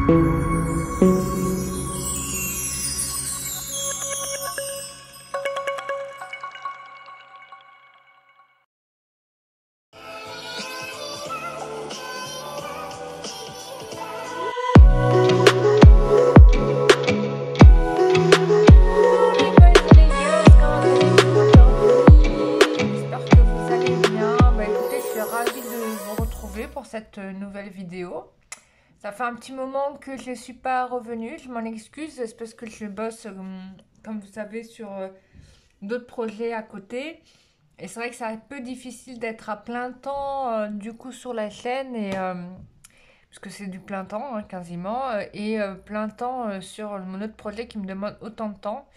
Pour cette nouvelle vidéo. Ça fait un petit moment que je ne suis pas revenue, je m'en excuse, c'est parce que je bosse, comme vous savez, sur d'autres projets à côté. Et c'est vrai que c'est un peu difficile d'être à plein temps du coup sur la chaîne, et, parce que c'est du plein temps hein, quasiment, et plein temps sur mon autre projet qui me demande autant de temps.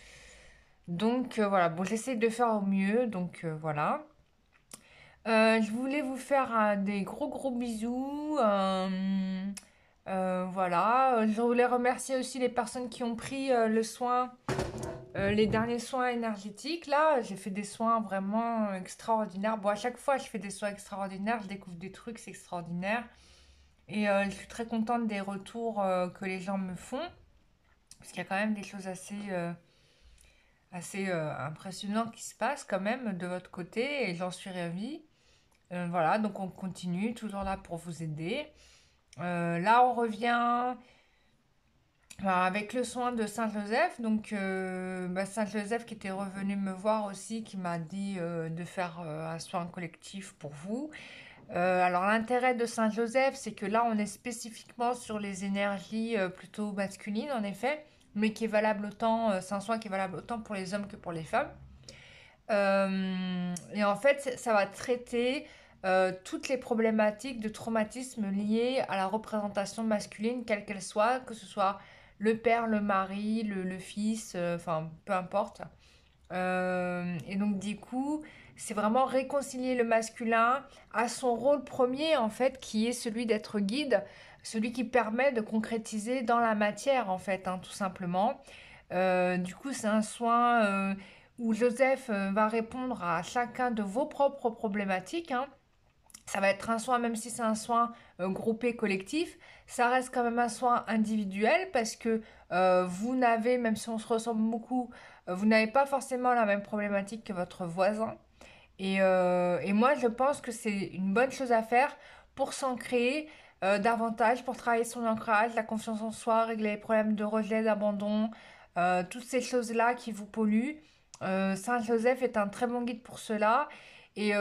Donc voilà, bon j'essaie de faire au mieux, donc voilà. Je voulais vous faire des gros bisous. Voilà. Je voulais remercier aussi les personnes qui ont pris le soin, les derniers soins énergétiques. Là, j'ai fait des soins vraiment extraordinaires. Bon, à chaque fois, je fais des soins extraordinaires. Je découvre des trucs, c'est extraordinaire. Et je suis très contente des retours que les gens me font. Parce qu'il y a quand même des choses assez impressionnantes qui se passent quand même de votre côté. Et j'en suis ravie. Voilà, donc on continue, toujours là pour vous aider. Là, on revient avec le soin de Saint-Joseph. Donc, Saint-Joseph qui était revenu me voir aussi, qui m'a dit de faire un soin collectif pour vous. Alors, l'intérêt de Saint-Joseph, c'est que là, on est spécifiquement sur les énergies plutôt masculines, en effet, mais qui est valable autant, c'est un soin qui est valable autant pour les hommes que pour les femmes. Et en fait, ça va traiter toutes les problématiques de traumatisme liées à la représentation masculine, quelle qu'elle soit, que ce soit le père, le mari, le fils, enfin peu importe. Et donc du coup, c'est vraiment réconcilier le masculin à son rôle premier en fait, qui est celui d'être guide, celui qui permet de concrétiser dans la matière en fait, hein, tout simplement. Du coup, c'est un soin où Joseph va répondre à chacun de vos propres problématiques, hein. Ça va être un soin, même si c'est un soin groupé, collectif, ça reste quand même un soin individuel parce que vous n'avez, même si on se ressemble beaucoup, vous n'avez pas forcément la même problématique que votre voisin. Et moi, je pense que c'est une bonne chose à faire pour s'ancrer davantage, pour travailler son ancrage, la confiance en soi, régler les problèmes de rejet, d'abandon, toutes ces choses-là qui vous polluent. Saint Joseph est un très bon guide pour cela. Et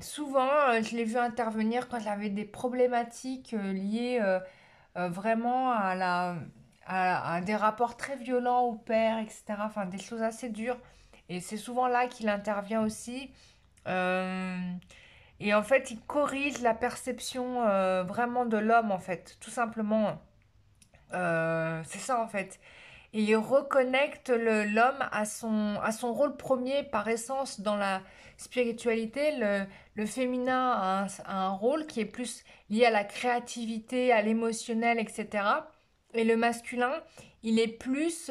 souvent, je l'ai vu intervenir quand j'avais des problématiques liées vraiment à des rapports très violents au père, etc. Enfin, des choses assez dures. Et c'est souvent là qu'il intervient aussi. Euh, et en fait, il corrige la perception vraiment de l'homme, en fait, tout simplement. C'est ça, en fait. Et il reconnecte l'homme à son rôle premier par essence dans la spiritualité. Le féminin a un rôle qui est plus lié à la créativité, à l'émotionnel, etc. Et le masculin, il est plus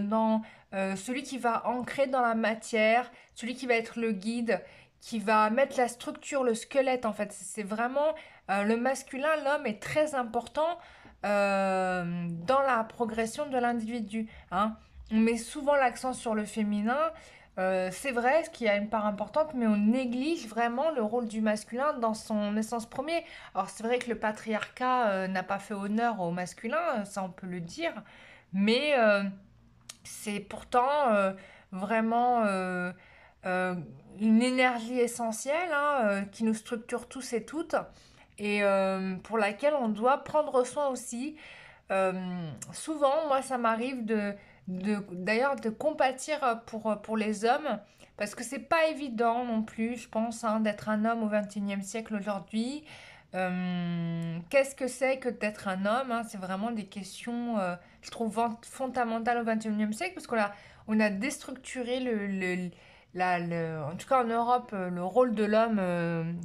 dans celui qui va ancrer dans la matière, celui qui va être le guide, qui va mettre la structure, le squelette en fait. C'est vraiment le masculin, l'homme est très important dans la progression de l'individu, hein. On met souvent l'accent sur le féminin, c'est vrai, ce qui a une part importante, mais on néglige vraiment le rôle du masculin dans son essence première. Alors c'est vrai que le patriarcat n'a pas fait honneur au masculin, ça on peut le dire, mais c'est pourtant vraiment euh, une énergie essentielle hein, qui nous structure tous et toutes et pour laquelle on doit prendre soin aussi. Souvent, moi, ça m'arrive d'ailleurs de compatir pour les hommes parce que c'est pas évident non plus, je pense, hein, d'être un homme au XXIe siècle aujourd'hui. Qu'est-ce que c'est que d'être un homme hein. C'est vraiment des questions, je trouve, fondamentales au XXIe siècle parce qu'on a déstructuré en tout cas en Europe, le rôle de l'homme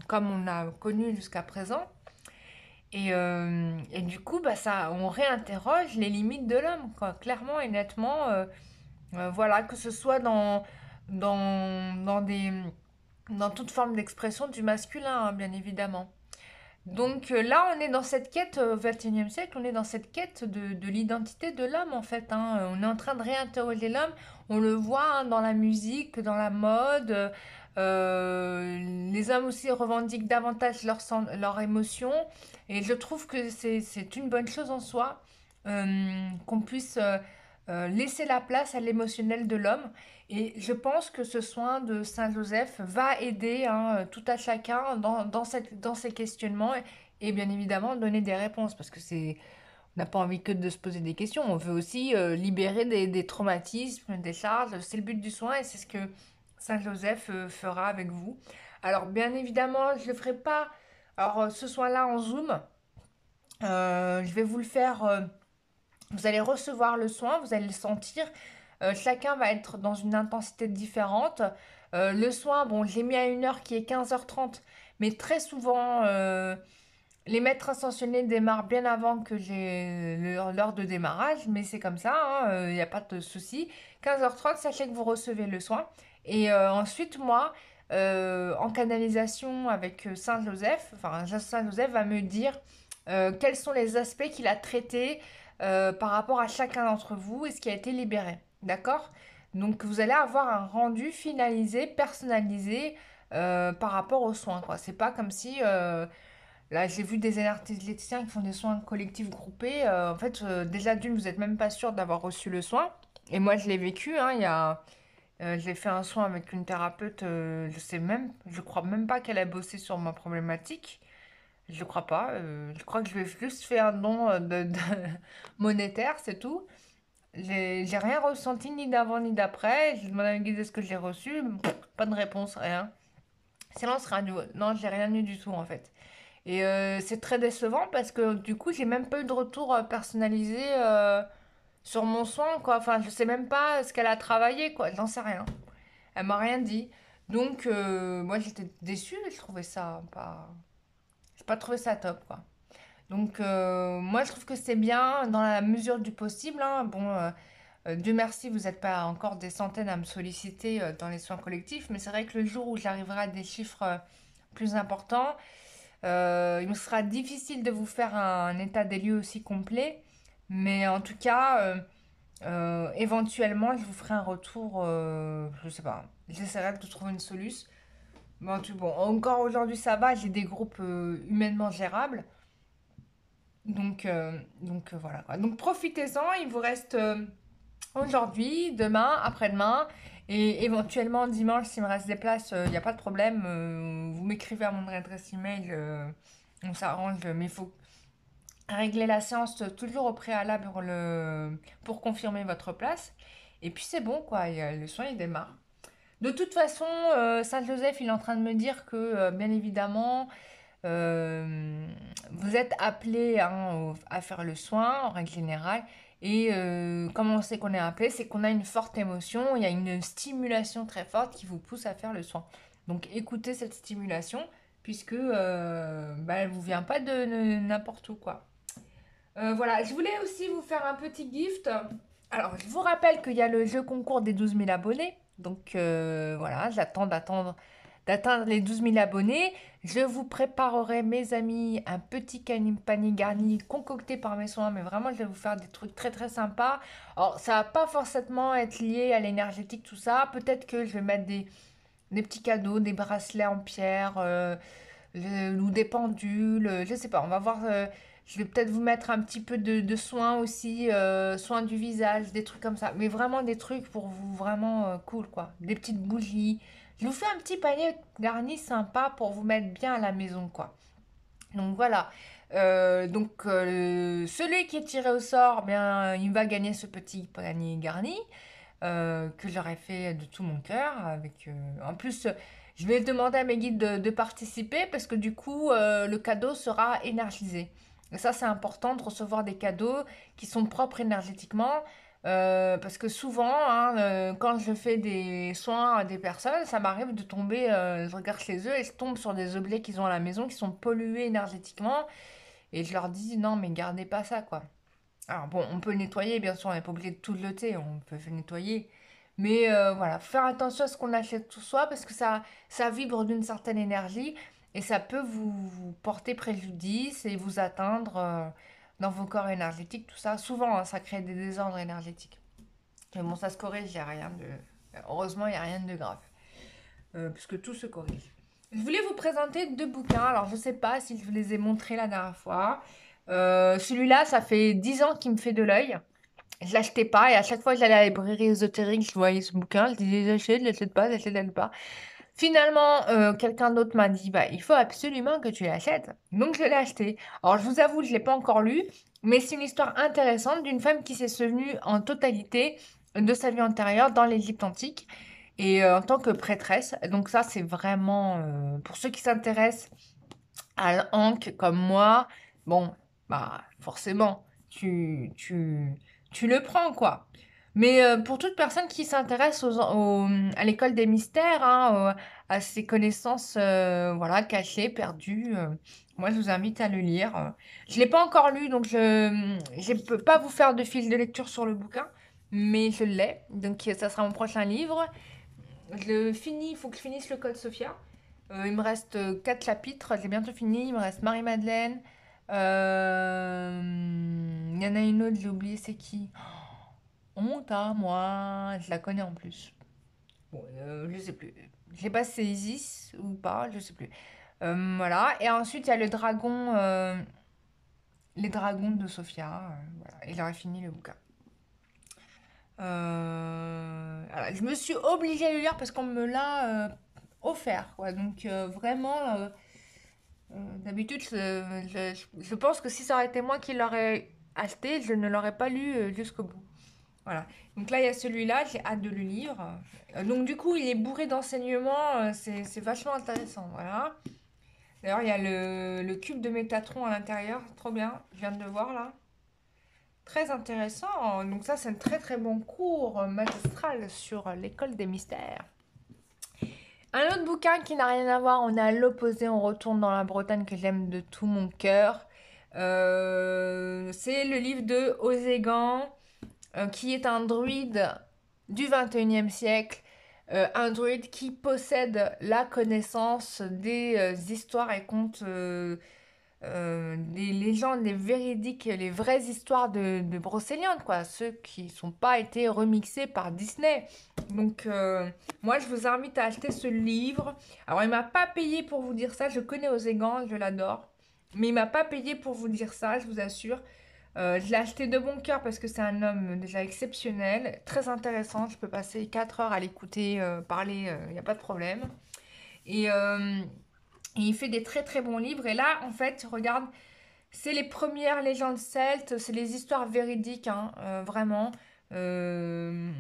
comme on l'a connu jusqu'à présent. Et du coup, on réinterroge les limites de l'homme, quoi, clairement et nettement. Voilà, que ce soit dans toute forme d'expression du masculin, hein, bien évidemment. Donc là, on est dans cette quête, au XXIe siècle, on est dans cette quête de l'identité de l'homme, en fait, hein. On est en train de réinterroger l'homme. On le voit, hein, dans la musique, dans la mode. Les hommes aussi revendiquent davantage leurs émotions. Et je trouve que c'est une bonne chose en soi, qu'on puisse laisser la place à l'émotionnel de l'homme. Et je pense que ce soin de Saint-Joseph va aider, hein, tout à chacun dans ces questionnements et bien évidemment donner des réponses parce que on n'a pas envie que de se poser des questions, on veut aussi libérer des traumatismes, des charges, c'est le but du soin et c'est ce que Saint-Joseph fera avec vous. Alors bien évidemment, je ne le ferai pas, alors ce soin-là en Zoom, je vais vous le faire, vous allez recevoir le soin, vous allez le sentir. Chacun va être dans une intensité différente. Le soin, bon, j'ai mis à une heure qui est 15h30, mais très souvent, les maîtres ascensionnés démarrent bien avant que j'ai l'heure de démarrage, mais c'est comme ça, il n'y a pas de souci. 15h30, sachez que vous recevez le soin. Et ensuite, moi, en canalisation avec Saint-Joseph, enfin, Saint-Joseph va me dire quels sont les aspects qu'il a traités par rapport à chacun d'entre vous et ce qui a été libéré. D'accord? Donc, vous allez avoir un rendu finalisé, personnalisé par rapport aux soins, quoi. C'est pas comme si là, j'ai vu des énergéticiens qui font des soins collectifs groupés. En fait, déjà d'une, vous n'êtes même pas sûr d'avoir reçu le soin. Et moi, je l'ai vécu, hein, j'ai fait un soin avec une thérapeute, je crois même pas qu'elle a bossé sur ma problématique. Je crois pas. Je crois que je lui ai juste fait un don monétaire, c'est tout. J'ai rien ressenti ni d'avant ni d'après. J'ai demandé à une guide ce que j'ai reçu. Pas de réponse, rien. Silence radio. Non, j'ai rien eu du tout en fait. Et c'est très décevant parce que du coup, j'ai même pas eu de retour personnalisé sur mon soin, quoi. Enfin, je sais même pas ce qu'elle a travaillé, quoi. J'en sais rien. Elle m'a rien dit. Donc, moi, j'étais déçue. Je trouvais ça pas. J'ai pas trouvé ça top, quoi. Donc, moi, je trouve que c'est bien dans la mesure du possible, hein. Bon, Dieu merci, vous n'êtes pas encore des centaines à me solliciter dans les soins collectifs, mais c'est vrai que le jour où j'arriverai à des chiffres plus importants, il me sera difficile de vous faire un état des lieux aussi complet, mais en tout cas, éventuellement, je vous ferai un retour, je sais pas, j'essaierai de trouver une solution. Bon, encore aujourd'hui ça va, j'ai des groupes humainement gérables, donc voilà, quoi. Donc profitez-en, il vous reste aujourd'hui, demain, après-demain, et éventuellement dimanche s'il me reste des places, il n'y a pas de problème, vous m'écrivez à mon adresse email, on s'arrange, mais il faut régler la séance toujours au préalable pour confirmer votre place. Et puis c'est bon, quoi, le soin il démarre. De toute façon, Saint-Joseph, il est en train de me dire que, bien évidemment, euh, vous êtes appelé, hein, à faire le soin en règle générale. Et comment on sait qu'on est appelé? C'est qu'on a une forte émotion, il y a une stimulation très forte qui vous pousse à faire le soin. Donc écoutez cette stimulation, puisque bah, elle ne vous vient pas de n'importe où, quoi. Voilà, je voulais aussi vous faire un petit gift. Alors, je vous rappelle qu'il y a le jeu concours des 12 000 abonnés. Donc, voilà, d'atteindre les 12 000 abonnés. Je vous préparerai, mes amis, un petit panier garni concocté par mes soins. Mais vraiment, je vais vous faire des trucs très très sympas. Alors, ça va pas forcément être lié à l'énergétique, tout ça. Peut-être que je vais mettre des petits cadeaux, des bracelets en pierre, ou des pendules, je sais pas, on va voir. Je vais peut-être vous mettre un petit peu de soins aussi, soins du visage, des trucs comme ça. Mais vraiment des trucs pour vous vraiment cool, quoi. Des petites bougies. Je vous fais un petit panier garni sympa pour vous mettre bien à la maison, quoi. Donc voilà. Celui qui est tiré au sort, bien, il va gagner ce petit panier garni que j'aurais fait de tout mon cœur. En plus, je vais demander à mes guides de participer parce que du coup, le cadeau sera énergisé. Et ça, c'est important de recevoir des cadeaux qui sont propres énergétiquement. Parce que souvent, hein, quand je fais des soins à des personnes, ça m'arrive de tomber, je regarde chez eux et je tombe sur des objets qu'ils ont à la maison qui sont pollués énergétiquement. Et je leur dis, non, mais gardez pas ça, quoi. Alors bon, on peut le nettoyer, bien sûr, on n'est pas obligé de tout le jeter, on peut le nettoyer. Mais voilà, faire attention à ce qu'on achète tout soi parce que ça vibre d'une certaine énergie. et ça peut vous porter préjudice et vous atteindre dans vos corps énergétiques, tout ça. Souvent, hein, ça crée des désordres énergétiques. Mais bon, ça se corrige, il n'y a rien de... Heureusement, il n'y a rien de grave, puisque tout se corrige. Je voulais vous présenter deux bouquins. Alors, je ne sais pas si je vous les ai montrés la dernière fois. Celui-là, ça fait 10 ans qu'il me fait de l'œil. Je l'achetais pas et à chaque fois que j'allais à la librairie ésotérique, je voyais ce bouquin, je disais j'achète pas, j'achète pas. Finalement, quelqu'un d'autre m'a dit bah il faut absolument que tu l'achètes. Donc je l'ai acheté. Alors je vous avoue, je l'ai pas encore lu, mais c'est une histoire intéressante d'une femme qui s'est souvenue en totalité de sa vie antérieure dans l'Égypte antique et en tant que prêtresse. Donc ça c'est vraiment pour ceux qui s'intéressent à l'Ankh comme moi, bon, bah forcément, tu le prends, quoi. Mais pour toute personne qui s'intéresse à l'école des mystères, hein, à ces connaissances voilà, cachées, perdues, moi je vous invite à le lire. Je ne l'ai pas encore lu, donc je ne peux pas vous faire de fil de lecture sur le bouquin, mais je l'ai, donc ça sera mon prochain livre. Il faut que je finisse le Code Sophia. Il me reste 4 chapitres, j'ai bientôt fini. Il me reste Marie-Madeleine. Il y en a une autre, j'ai oublié c'est qui. Honte à moi, je la connais en plus. Bon, je sais plus. Je sais pas si c'est Isis ou pas, je sais plus. Voilà. Et ensuite, il y a le dragon, les dragons de Sophia. Voilà. Et j'aurais fini le bouquin. Voilà. Je me suis obligée à le lire parce qu'on me l'a offert, quoi. Donc, vraiment. D'habitude, je pense que si ça aurait été moi qui l'aurais acheté, je ne l'aurais pas lu jusqu'au bout. Voilà. Donc là, il y a celui-là, j'ai hâte de le lire. Donc du coup, il est bourré d'enseignements, c'est vachement intéressant. Voilà. D'ailleurs, il y a le cube de Métatron à l'intérieur, trop bien. Je viens de le voir là. Très intéressant. Donc ça, c'est un très très bon cours magistral sur l'école des mystères. Un autre bouquin qui n'a rien à voir, on est à l'opposé, on retourne dans la Bretagne que j'aime de tout mon cœur. C'est le livre de Ozegan, qui est un druide du 21e siècle. Un druide qui possède la connaissance des histoires et contes, des légendes, des véridiques, les vraies histoires de Brocéliande, quoi. Ceux qui n'ont pas été remixés par Disney. Donc, moi, je vous invite à acheter ce livre. Alors, il m'a pas payé pour vous dire ça. Je connais Ozegan, je l'adore. Mais il m'a pas payé pour vous dire ça, je vous assure. Je l'ai acheté de bon cœur parce que c'est un homme déjà exceptionnel, très intéressant. Je peux passer 4 heures à l'écouter parler, il n'y a pas de problème. Et, et il fait des très très bons livres. Et là, en fait, regarde, c'est les premières légendes celtes, c'est les histoires véridiques, hein, vraiment. Euh,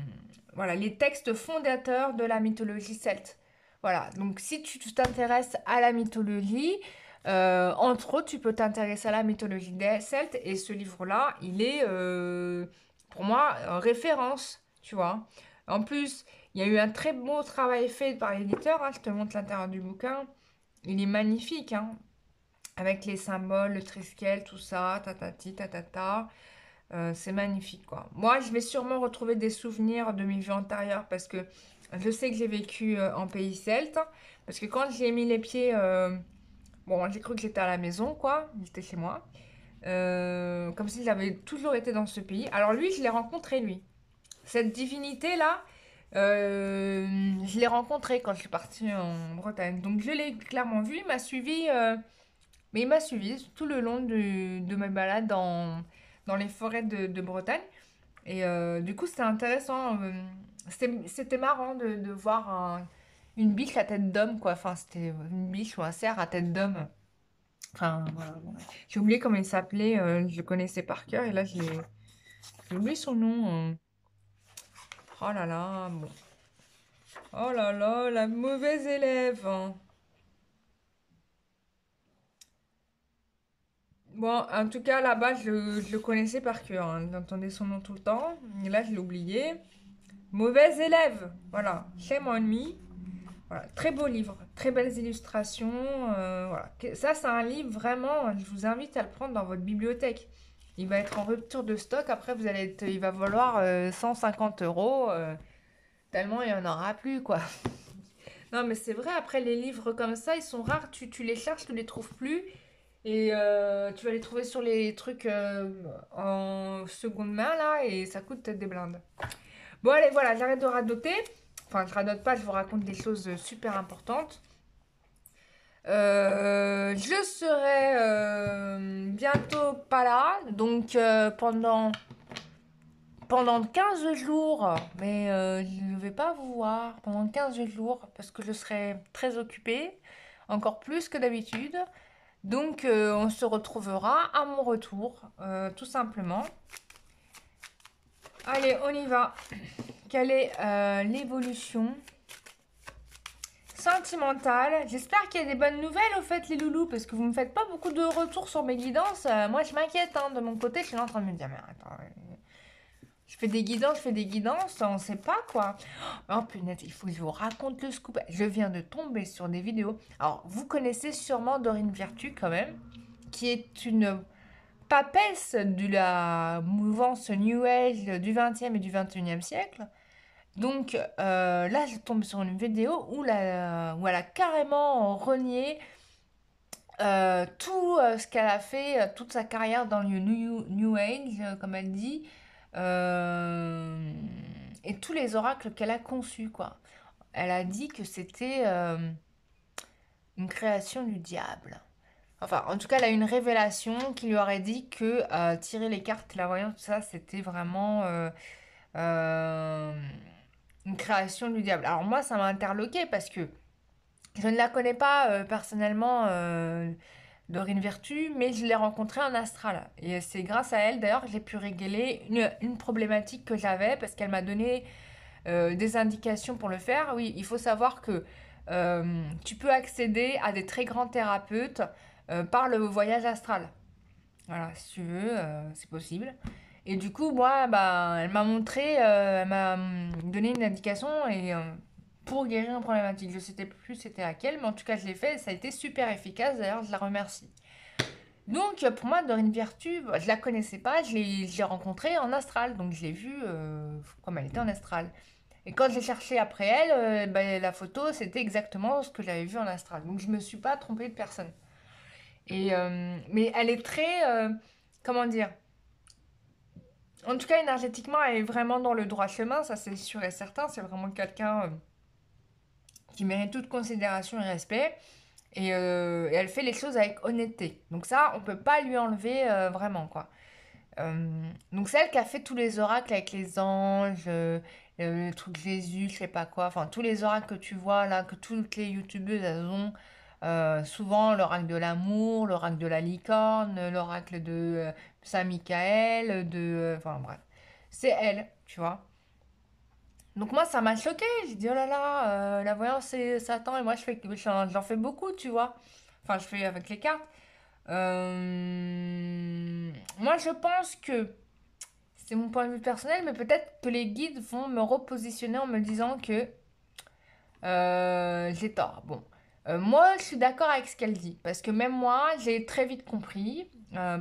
voilà, les textes fondateurs de la mythologie celte. Voilà, donc si tu t'intéresses à la mythologie, entre autres, tu peux t'intéresser à la mythologie des Celtes, et ce livre-là, il est, pour moi, référence, tu vois. En plus, il y a eu un très beau travail fait par l'éditeur, hein, je te montre l'intérieur du bouquin. Il est magnifique, hein, avec les symboles, le triskel, tout ça, tatati, tatata. C'est magnifique, quoi. Moi, je vais sûrement retrouver des souvenirs de mes vies antérieures parce que je sais que j'ai vécu en pays celte. Parce que quand j'ai mis les pieds, bon, j'ai cru que j'étais à la maison, quoi. J'étais chez moi. Comme si j'avais toujours été dans ce pays. Alors lui, je l'ai rencontré, lui. Cette divinité-là, je l'ai rencontré quand je suis partie en Bretagne. Donc je l'ai clairement vu. Il m'a suivi, mais il m'a suivi tout le long de mes balades dans les forêts de Bretagne. Et du coup, c'était intéressant. C'était marrant de voir une biche à tête d'homme, quoi. Enfin, c'était une biche ou un cerf à tête d'homme. Enfin, voilà. J'ai oublié comment il s'appelait. Je le connaissais par cœur. Et là, j'ai oublié son nom. Oh là là, bon. Oh là là, la mauvaise élève, hein. Bon, en tout cas, là-bas, je le connaissais par cœur, hein. J'entendais son nom tout le temps. Et là, je l'ai oublié. Mauvaise élève. Voilà. Shame on me. Voilà. Très beau livre. Très belles illustrations. Voilà. Ça, c'est un livre vraiment. Je vous invite à le prendre dans votre bibliothèque. Il va être en rupture de stock. Après, il va valoir 150 euros. Tellement il n'y en aura plus, quoi. Non, mais c'est vrai, après les livres comme ça, ils sont rares, tu les cherches, tu les trouves plus. Et tu vas les trouver sur les trucs en seconde main là, et ça coûte des blindes. Bon, allez, voilà, j'arrête de radoter. Enfin, je radote pas, je vous raconte des choses super importantes. Je serai bientôt pas là, donc pendant 15 jours, mais je ne vais pas vous voir pendant 15 jours parce que je serai très occupée, encore plus que d'habitude. Donc on se retrouvera à mon retour, tout simplement. Allez, on y va. Quelle est l'évolution sentimentale? J'espère qu'il y a des bonnes nouvelles au fait les loulous, parce que vous me faites pas beaucoup de retours sur mes guidances. Moi je m'inquiète, hein, de mon côté, je suis en train de me dire, mais attends, je fais des guidances, on sait pas quoi. Oh punaise, il faut que je vous raconte le scoop. Je viens de tomber sur des vidéos. Alors, vous connaissez sûrement Dorine Virtue quand même, qui est une papesse de la mouvance New Age du 20e et du 21e siècle. Donc là, je tombe sur une vidéo où elle a carrément renié tout ce qu'elle a fait, toute sa carrière dans le New Age, comme elle dit, euh, et tous les oracles qu'elle a conçus, quoi. Elle a dit que c'était une création du diable. Enfin, en tout cas, elle a eu une révélation qui lui aurait dit que tirer les cartes, la voyance, tout ça, c'était vraiment euh, une création du diable. Alors moi, ça m'a interloqué parce que je ne la connais pas personnellement, Dorine Virtue, mais je l'ai rencontrée en astral. Et c'est grâce à elle, d'ailleurs, que j'ai pu régler une problématique que j'avais parce qu'elle m'a donné des indications pour le faire. Oui, il faut savoir que tu peux accéder à des très grands thérapeutes par le voyage astral. Voilà, si tu veux, c'est possible. Et du coup, moi, bah, elle m'a montré, elle m'a donné une indication et pour guérir une problématique. Je ne sais plus c'était laquelle, mais en tout cas, je l'ai fait et ça a été super efficace. D'ailleurs, je la remercie. Donc, pour moi, Dorine Virtue, bah, je la connaissais pas, je l'ai rencontrée en astral. Donc, je l'ai vue comme elle était en astral. Et quand j'ai cherché après elle, bah, la photo, c'était exactement ce que j'avais vu en astral. Donc, je me suis pas trompée de personne. Et, mais elle est très, comment dire, en tout cas, énergétiquement, elle est vraiment dans le droit chemin, ça c'est sûr et certain. C'est vraiment quelqu'un qui mérite toute considération et respect. Et elle fait les choses avec honnêteté. Donc ça, on peut pas lui enlever vraiment, quoi. Donc celle qui a fait tous les oracles avec les anges, le truc Jésus, je sais pas quoi, enfin tous les oracles que tu vois là, que toutes les youtubeuses elles ont, souvent l'oracle de l'amour, l'oracle de la licorne, l'oracle de Saint-Michael, enfin bref, c'est elle, tu vois. Donc moi ça m'a choqué, j'ai dit oh là là, la voyance c'est Satan et moi j'en fais beaucoup, tu vois. Enfin je fais avec les cartes. Moi je pense que c'est mon point de vue personnel, mais peut-être que les guides vont me repositionner en me disant que j'ai tort. Bon, moi, je suis d'accord avec ce qu'elle dit, parce que même moi, j'ai très vite compris,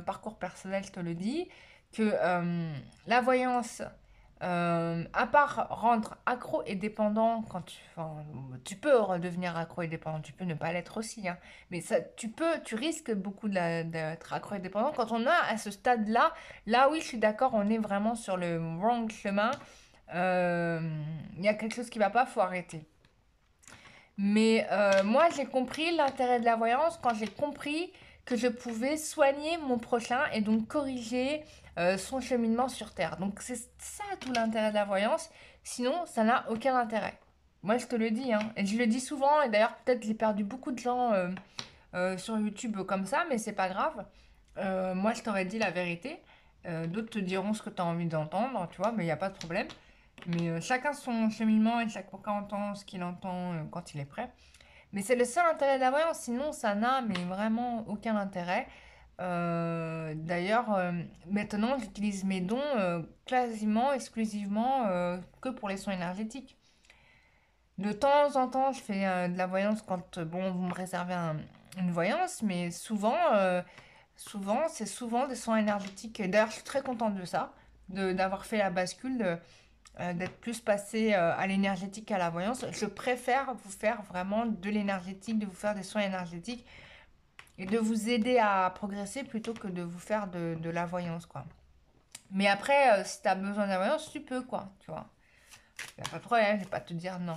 parcours personnel, je te le dis, que la voyance, à part rendre accro et dépendant, enfin, tu peux redevenir accro et dépendant, tu peux ne pas l'être aussi, hein, mais ça, tu risques beaucoup d'être accro et dépendant. Quand on a à ce stade-là, là oui, je suis d'accord, on est vraiment sur le wrong chemin. Euh, Il y a quelque chose qui va pas, faut arrêter. Mais moi, j'ai compris l'intérêt de la voyance quand j'ai compris que je pouvais soigner mon prochain et donc corriger son cheminement sur Terre. Donc c'est ça tout l'intérêt de la voyance. Sinon, ça n'a aucun intérêt. Moi, je te le dis, hein. Et je le dis souvent, et d'ailleurs, peut-être j'ai perdu beaucoup de gens sur YouTube comme ça, mais c'est pas grave. Moi, je t'aurais dit la vérité. D'autres te diront ce que tu as envie d'entendre, tu vois, mais il n'y a pas de problème. Mais chacun son cheminement et chacun entend ce qu'il entend quand il est prêt. Mais c'est le seul intérêt de la voyance, sinon ça n'a mais vraiment aucun intérêt. D'ailleurs, maintenant j'utilise mes dons quasiment exclusivement que pour les soins énergétiques. De temps en temps, je fais de la voyance quand bon, vous me réservez une voyance, mais c'est souvent des soins énergétiques. D'ailleurs, je suis très contente de ça, d'avoir fait la bascule. d'être plus passé à l'énergétique qu'à la voyance. Je préfère vous faire vraiment de l'énergétique, de vous faire des soins énergétiques et de vous aider à progresser plutôt que de vous faire de la voyance, quoi. Mais après, si tu as besoin de la voyance, tu peux, quoi, tu vois. Y a pas de problème, je vais pas te dire non.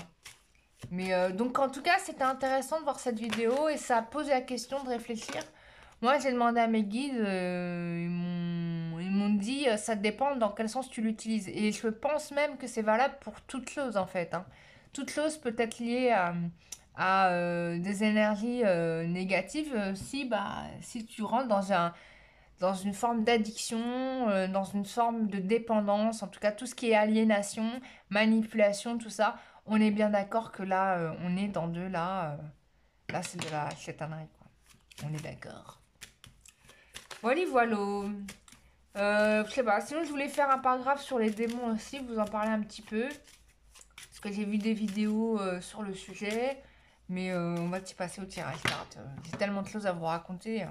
Mais donc, en tout cas, c'était intéressant de voir cette vidéo et ça a posé la question de réfléchir. Moi, j'ai demandé à mes guides, ils m'ont dit, ça dépend dans quel sens tu l'utilises. Et je pense même que c'est valable pour toute chose, en fait, hein. Toute chose peut être liée à des énergies négatives si tu rentres dans une forme d'addiction, dans une forme de dépendance, en tout cas tout ce qui est aliénation, manipulation, tout ça, on est bien d'accord que là, on est dans là c'est de la chétanerie, quoi. On est d'accord. Voilà, voilà. Je sais pas, sinon je voulais faire un paragraphe sur les démons aussi, vous en parler un petit peu, parce que j'ai vu des vidéos sur le sujet, mais on va y passer au tirage carte. J'ai tellement de choses à vous raconter.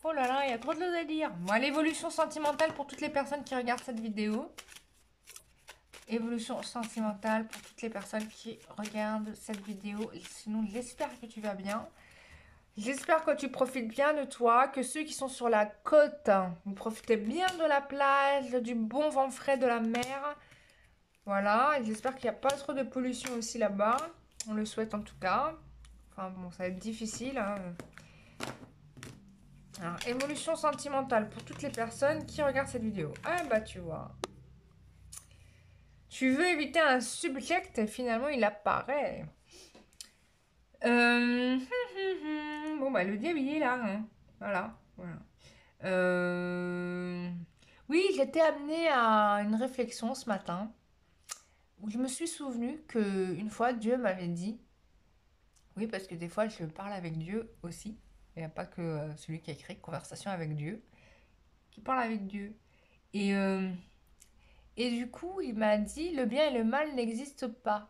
Oh là là, il y a trop de choses à dire. Bon, l'évolution sentimentale pour toutes les personnes qui regardent cette vidéo. Évolution sentimentale pour toutes les personnes qui regardent cette vidéo. Sinon, j'espère que tu vas bien. J'espère que tu profites bien de toi, que ceux qui sont sur la côte, vous profitez bien de la plage, du bon vent frais de la mer. Voilà, et j'espère qu'il n'y a pas trop de pollution aussi là-bas. On le souhaite en tout cas. Enfin bon, ça va être difficile, hein. Alors, évolution sentimentale pour toutes les personnes qui regardent cette vidéo. Ah bah tu vois. Tu veux éviter un subject et finalement il apparaît. Euh... Bon bah le diable il est là, hein. Voilà, voilà. Euh, Oui, j'étais amenée à une réflexion ce matin où je me suis souvenu que une fois Dieu m'avait dit, oui parce que des fois je parle avec Dieu aussi, il n'y a pas que celui qui a écrit Conversation avec Dieu, qui parle avec Dieu. Et, euh, et du coup, il m'a dit, le bien et le mal n'existent pas.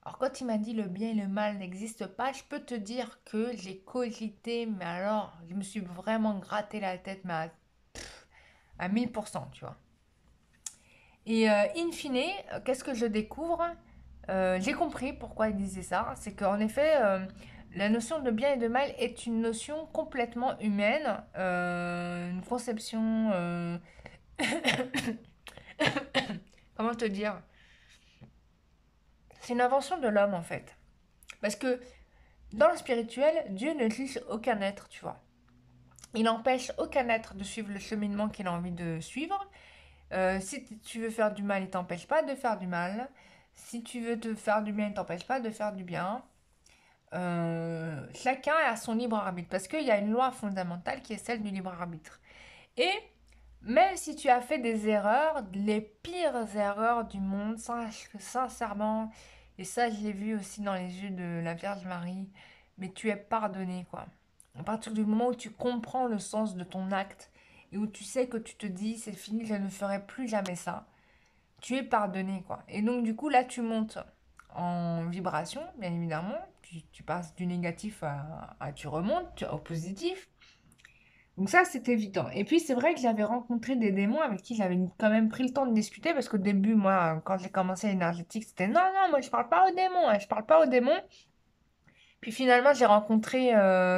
Alors quand il m'a dit le bien et le mal n'existent pas, je peux te dire que j'ai cogité, mais alors, je me suis vraiment gratté la tête, mais à 1000%, tu vois. Et in fine, qu'est-ce que je découvre? J'ai compris pourquoi il disait ça. C'est qu'en effet, la notion de bien et de mal est une notion complètement humaine, une conception... comment te dire? C'est une invention de l'homme en fait. Parce que dans le spirituel, Dieu ne juge aucun être, tu vois. Il n'empêche aucun être de suivre le cheminement qu'il a envie de suivre. Si tu veux faire du mal, il t'empêche pas de faire du mal. Si tu veux te faire du bien, il t'empêche pas de faire du bien. Chacun a son libre arbitre parce qu'il y a une loi fondamentale qui est celle du libre arbitre. Et même si tu as fait des erreurs, les pires erreurs du monde, sache que sincèrement, et ça je l'ai vu aussi dans les yeux de la Vierge Marie, mais tu es pardonné, quoi. À partir du moment où tu comprends le sens de ton acte et où tu sais que tu te dis c'est fini, je ne ferai plus jamais ça, tu es pardonné, quoi. Et donc du coup là tu montes en vibration, bien évidemment, tu passes du négatif tu remontes au positif. Donc ça, c'est évident. Et puis, c'est vrai que j'avais rencontré des démons avec qui j'avais quand même pris le temps de discuter parce qu'au début, moi, quand j'ai commencé l'énergétique, c'était non, non, moi, je parle pas aux démons, hein, je parle pas aux démons. Puis finalement, j'ai rencontré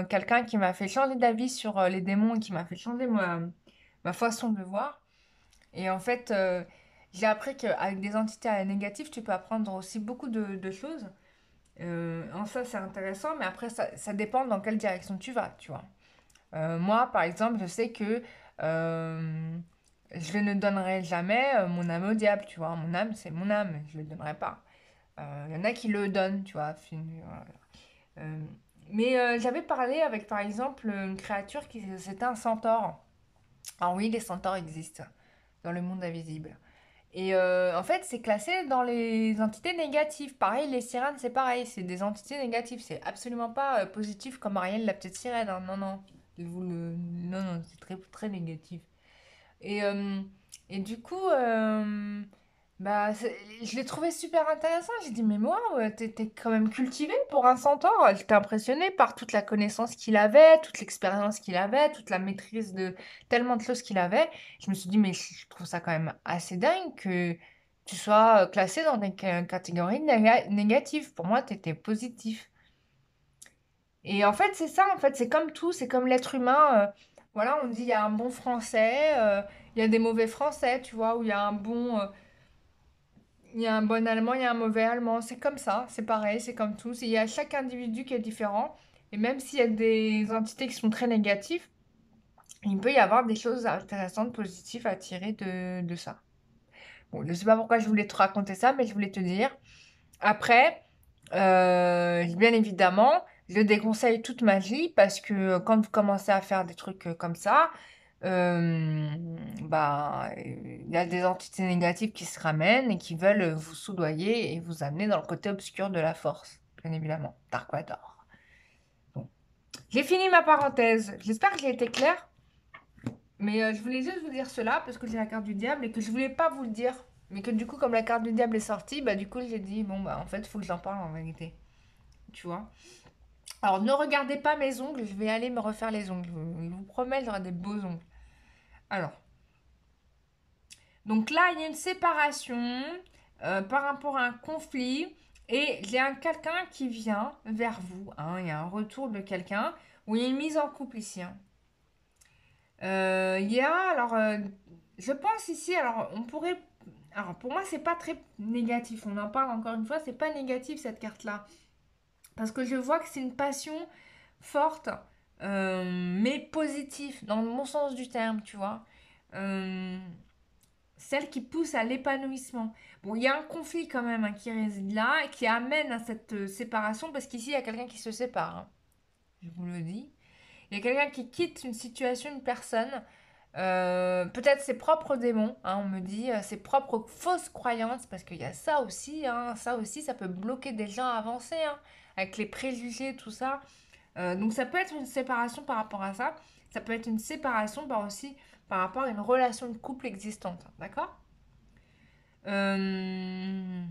quelqu'un qui m'a fait changer d'avis sur les démons et qui m'a fait changer ma façon de voir. Et en fait, j'ai appris qu'avec des entités négatives, tu peux apprendre aussi beaucoup de choses. En ça, c'est intéressant, mais après, ça dépend dans quelle direction tu vas, tu vois. Moi, par exemple, je sais que euh, je ne donnerai jamais mon âme au diable, tu vois. Mon âme, c'est mon âme, je ne le donnerai pas. Il y en a qui le donnent, tu vois. Voilà. Euh, mais j'avais parlé avec, par exemple, une créature qui c'était un centaure. Alors oui, les centaures existent dans le monde invisible. Et en fait, c'est classé dans les entités négatives. Pareil, les sirènes, c'est pareil, c'est des entités négatives. C'est absolument pas positif comme Ariel, la petite sirène, hein. Non, non. Non, non, c'est très, très négatif. Et, euh, et du coup, je l'ai trouvé super intéressant. J'ai dit, mais moi, t'es quand même cultivé pour un centaure. J'étais impressionnée par toute la connaissance qu'il avait, toute l'expérience qu'il avait, toute la maîtrise de tellement de choses qu'il avait. Je me suis dit, mais je trouve ça quand même assez dingue que tu sois classé dans des catégories négatives. Pour moi, tu étais positif. Et en fait, c'est ça, en fait, c'est comme tout, c'est comme l'être humain. Voilà, on dit il y a un bon français, il y a des mauvais français, tu vois, ou il y a un bon allemand, il y a un mauvais allemand. C'est comme ça, c'est pareil, c'est comme tout. Il y a chaque individu qui est différent. Et même s'il y a des entités qui sont très négatives, il peut y avoir des choses intéressantes, positives à tirer de ça. Bon, je ne sais pas pourquoi je voulais te raconter ça, mais je voulais te dire. Après, bien évidemment, je déconseille toute ma vie parce que quand vous commencez à faire des trucs comme ça, euh, bah, il y a des entités négatives qui se ramènent et qui veulent vous soudoyer et vous amener dans le côté obscur de la force, bien évidemment. Dark Vador. Bon. J'ai fini ma parenthèse. J'espère que j'ai été claire. Mais je voulais juste vous dire cela parce que j'ai la carte du diable et que je voulais pas vous le dire. Mais que du coup, comme la carte du diable est sortie, bah du coup, j'ai dit, bon, bah en fait, il faut que j'en parle en vérité. Tu vois. Alors, ne regardez pas mes ongles, je vais aller me refaire les ongles. Je vous promets, j'aurai des beaux ongles. Alors, donc là, il y a une séparation par rapport à un conflit. Et j'ai un quelqu'un qui vient vers vous. Hein, il y a un retour de quelqu'un. Ou il y a une mise en couple ici. Hein. Il y a, alors, je pense ici, alors, on pourrait. Alors, pour moi, c'est pas très négatif. On en parle encore une fois, c'est pas négatif cette carte-là. Parce que je vois que c'est une passion forte, mais positive, dans le bon sens du terme, tu vois. Euh, Celle qui pousse à l'épanouissement. Bon, il y a un conflit quand même hein, qui réside là, et qui amène à cette séparation, parce qu'ici, il y a quelqu'un qui se sépare. Hein, je vous le dis. Il y a quelqu'un qui quitte une situation, une personne, peut-être ses propres démons, hein, on me dit, ses propres fausses croyances, parce qu'il y a ça aussi, hein, ça peut bloquer des gens à avancer, hein, avec les préjugés, tout ça. Donc ça peut être une séparation par rapport à ça, ça peut être une séparation aussi par rapport à une relation de couple existante, d'accord. Euh,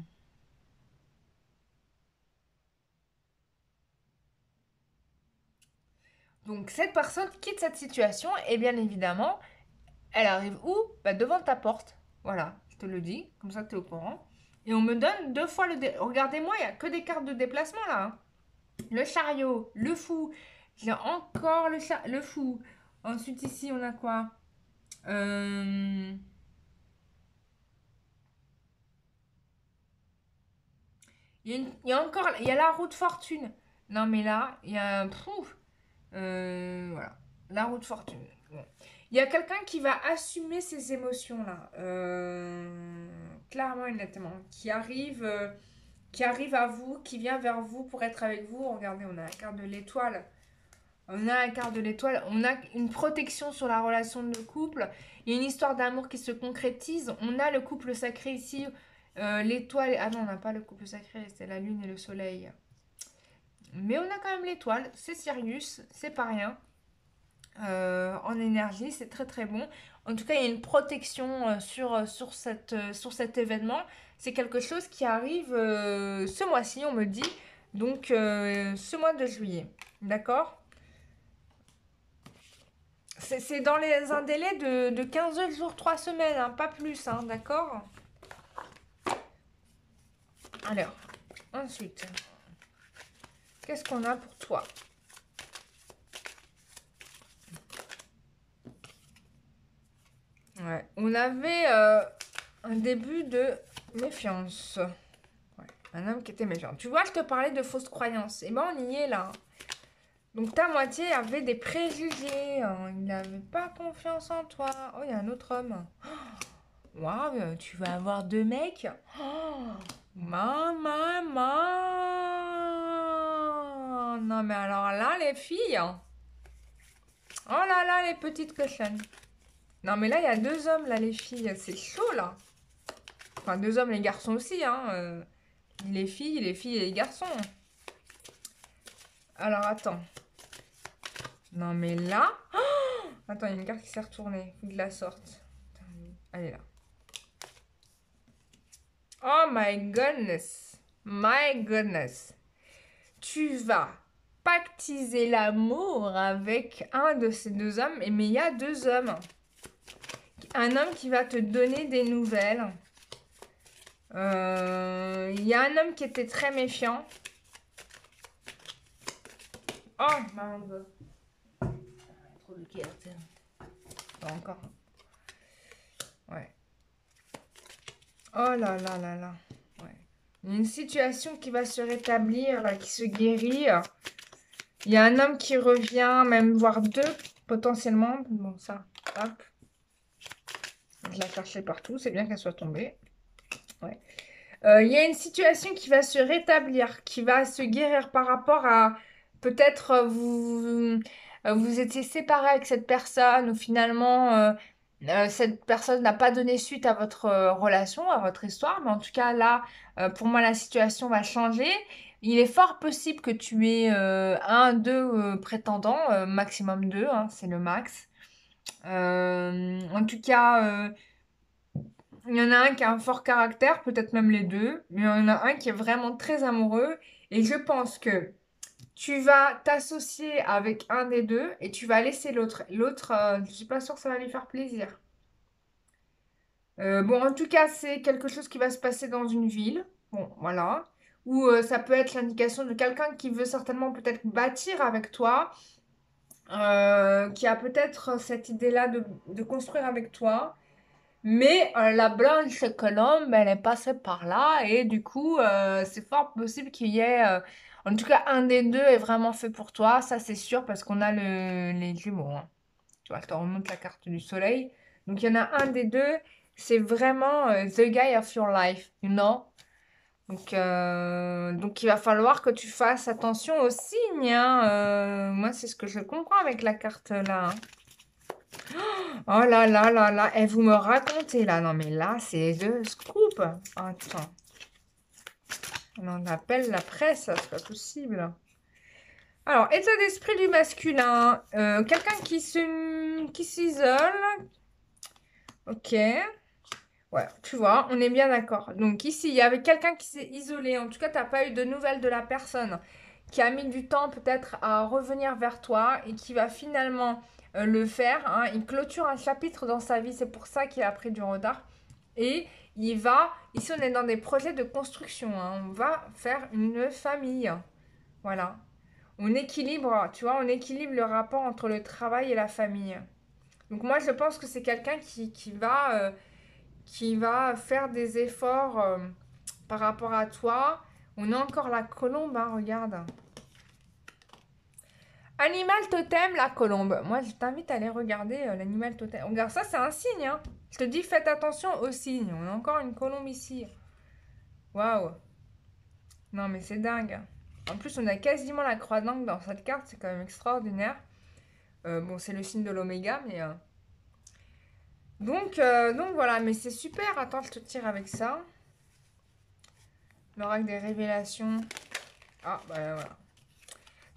Donc cette personne quitte cette situation et bien évidemment, elle arrive où? Bah, devant ta porte. Voilà, je te le dis, comme ça tu es au courant. Et on me donne deux fois le... Regardez-moi, il n'y a que des cartes de déplacement là. Hein. Le chariot, le fou. J'ai encore le fou. Ensuite ici, on a quoi? Euh, il y a encore... Il y a la roue de fortune. Non mais là, il y a... voilà. La roue de fortune. Bon. Il y a quelqu'un qui va assumer ses émotions là. Clairement et nettement. Qui arrive à vous, qui vient vers vous pour être avec vous. Regardez, on a la carte de l'étoile. On a la carte de l'étoile. On a une protection sur la relation de couple. Il y a une histoire d'amour qui se concrétise. On a le couple sacré ici. L'étoile. Ah non, on n'a pas le couple sacré. C'est la lune et le soleil. Mais on a quand même l'étoile. C'est Sirius. C'est pas rien. En énergie, c'est très très bon. En tout cas, il y a une protection sur cet événement. C'est quelque chose qui arrive ce mois-ci, on me dit. Donc, ce mois de juillet. D'accord. C'est dans un délai de 15 jours, 3 semaines, hein, pas plus, hein, d'accord. Alors, ensuite, qu'est-ce qu'on a pour toi? Ouais. On avait un début de méfiance. Ouais. Un homme qui était méfiant. Tu vois, je te parlais de fausses croyances. Et ben, on y est là. Donc, ta moitié avait des préjugés. Hein. Il n'avait pas confiance en toi. Oh, il y a un autre homme. Waouh, tu vas avoir deux mecs. Oh, maman. Non, mais alors là, les filles. Oh là là, les petites cochonnes. Non, mais là, il y a deux hommes, là, les filles. C'est chaud, là. Enfin, deux hommes, les garçons aussi, hein. Les filles et les garçons. Alors, attends. Non, mais là... Oh, attends, il y a une carte qui s'est retournée. Faut que je la sorte. Elle est là. Oh my goodness. My goodness. Tu vas pactiser l'amour avec un de ces deux hommes. Mais il y a deux hommes. Un homme qui va te donner des nouvelles. Il y a un homme qui était très méfiant. Oh, maman de... Trop de cartes. Pas encore. Ouais. Oh là là là là. Ouais. Il y a une situation qui va se rétablir, là, qui se guérit. Il y a un homme qui revient, même voire deux, potentiellement. Bon, ça, hop. Je la cherchais partout, c'est bien qu'elle soit tombée. Ouais. Il y a une situation qui va se rétablir, qui va se guérir par rapport à peut-être vous étiez séparé avec cette personne ou finalement cette personne n'a pas donné suite à votre relation, à votre histoire. Mais en tout cas là, pour moi la situation va changer. Il est fort possible que tu aies un, deux prétendants, maximum deux, hein, c'est le max. En tout cas, il y en a un qui a un fort caractère, peut-être même les deux, mais il y en a un qui est vraiment très amoureux. Et je pense que tu vas t'associer avec un des deux et tu vas laisser l'autre. L'autre, je suis pas sûre que ça va lui faire plaisir. Bon, en tout cas, c'est quelque chose qui va se passer dans une ville. Bon, voilà. Ou ça peut être l'indication de quelqu'un qui veut certainement peut-être bâtir avec toi, qui a peut-être cette idée-là de construire avec toi. Mais la blanche colombe, elle est passée par là et du coup, c'est fort possible qu'il y ait, en tout cas, un des deux est vraiment fait pour toi, ça c'est sûr parce qu'on a les jumeaux, hein. Tu vois, je te remonte la carte du soleil. Donc il y en a un des deux, c'est vraiment the guy of your life, you know? Donc il va falloir que tu fasses attention aux signes, hein. Moi, c'est ce que je comprends avec la carte là, hein. Oh là là là là, et vous me racontez là, non mais là c'est de scoop. Attends, on en appelle la presse, c'est pas possible. Alors, état d'esprit du masculin, quelqu'un qui s'isole, ok, ouais, tu vois, on est bien d'accord. Donc ici, il y avait quelqu'un qui s'est isolé, en tout cas, t'as pas eu de nouvelles de la personne, qui a mis du temps peut-être à revenir vers toi et qui va finalement le faire, hein. Il clôture un chapitre dans sa vie, c'est pour ça qu'il a pris du retard. Et il va, ici on est dans des projets de construction, hein. On va faire une famille. Voilà. On équilibre, tu vois, on équilibre le rapport entre le travail et la famille. Donc moi je pense que c'est quelqu'un qui va faire des efforts par rapport à toi. On a encore la colombe, hein, regarde. Animal totem, la colombe. Moi, je t'invite à aller regarder l'animal totem. Regarde, ça, c'est un signe, hein. Je te dis, faites attention aux signes. On a encore une colombe ici. Waouh. Non, mais c'est dingue. En plus, on a quasiment la croix d'angle dans cette carte. C'est quand même extraordinaire. Bon, c'est le signe de l'oméga, mais... Donc voilà, mais c'est super. Attends, je te tire avec ça. L'oracle des révélations. Ah, bah voilà.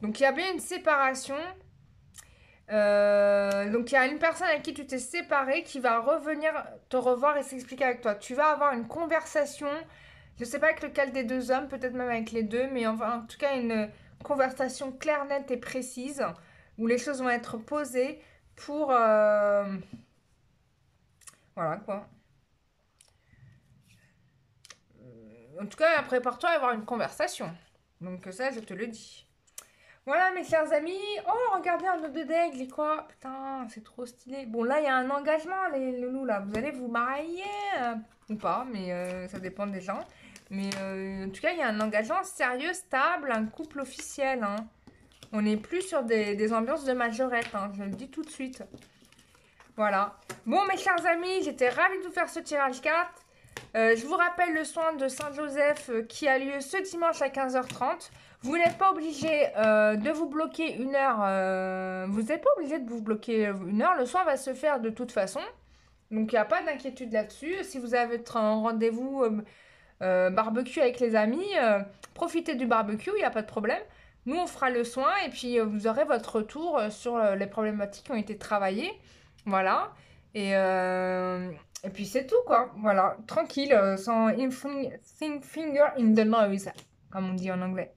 Donc, il y a bien une séparation. Donc il y a une personne avec qui tu t'es séparé qui va revenir te revoir et s'expliquer avec toi. Tu vas avoir une conversation, je sais pas avec lequel des deux hommes, peut-être même avec les deux, mais en tout cas une conversation claire, nette et précise où les choses vont être posées pour... voilà quoi. En tout cas, prépare-toi à avoir une conversation. Donc ça, je te le dis. Voilà mes chers amis. Oh, regardez un autre de d'aigle et quoi. Putain, c'est trop stylé. Bon, là, il y a un engagement, les loulous, là. Vous allez vous marier ou pas, mais ça dépend des gens. Mais en tout cas, il y a un engagement sérieux, stable, un couple officiel, hein. On n'est plus sur des ambiances de majorette, hein, je le dis tout de suite. Voilà. Bon, mes chers amis, j'étais ravie de vous faire ce tirage carte. Je vous rappelle le soin de Saint-Joseph qui a lieu ce dimanche à 15h30. Vous n'êtes pas obligé de vous bloquer une heure. Vous n'êtes pas obligé de vous bloquer une heure. Le soin va se faire de toute façon. Donc, il n'y a pas d'inquiétude là-dessus. Si vous avez un rendez-vous barbecue avec les amis, profitez du barbecue, il n'y a pas de problème. Nous, on fera le soin et puis vous aurez votre retour sur les problématiques qui ont été travaillées. Voilà. Et puis c'est tout, quoi. Voilà. Tranquille, sans finger in the noise, comme on dit en anglais.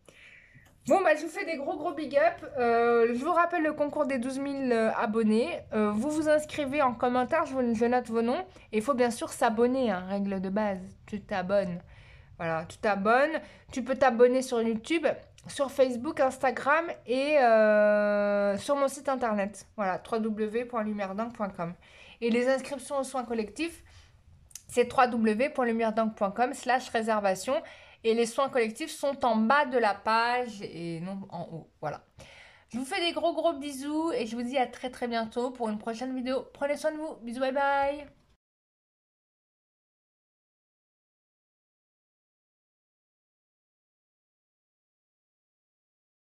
Bon, bah, je vous fais des gros big up. Je vous rappelle le concours des 12 000 abonnés. Vous vous inscrivez en commentaire, je note vos noms. Et il faut bien sûr s'abonner, hein, règle de base. Tu t'abonnes. Voilà, tu t'abonnes. Tu peux t'abonner sur YouTube, sur Facebook, Instagram et sur mon site internet. Voilà, www.lumièredingue.com. Et les inscriptions aux soins collectifs, c'est www.lumièredingue.com/réservation. Et les soins collectifs sont en bas de la page et non en haut. Voilà. Je vous fais des gros bisous et je vous dis à très bientôt pour une prochaine vidéo. Prenez soin de vous. Bisous, bye bye.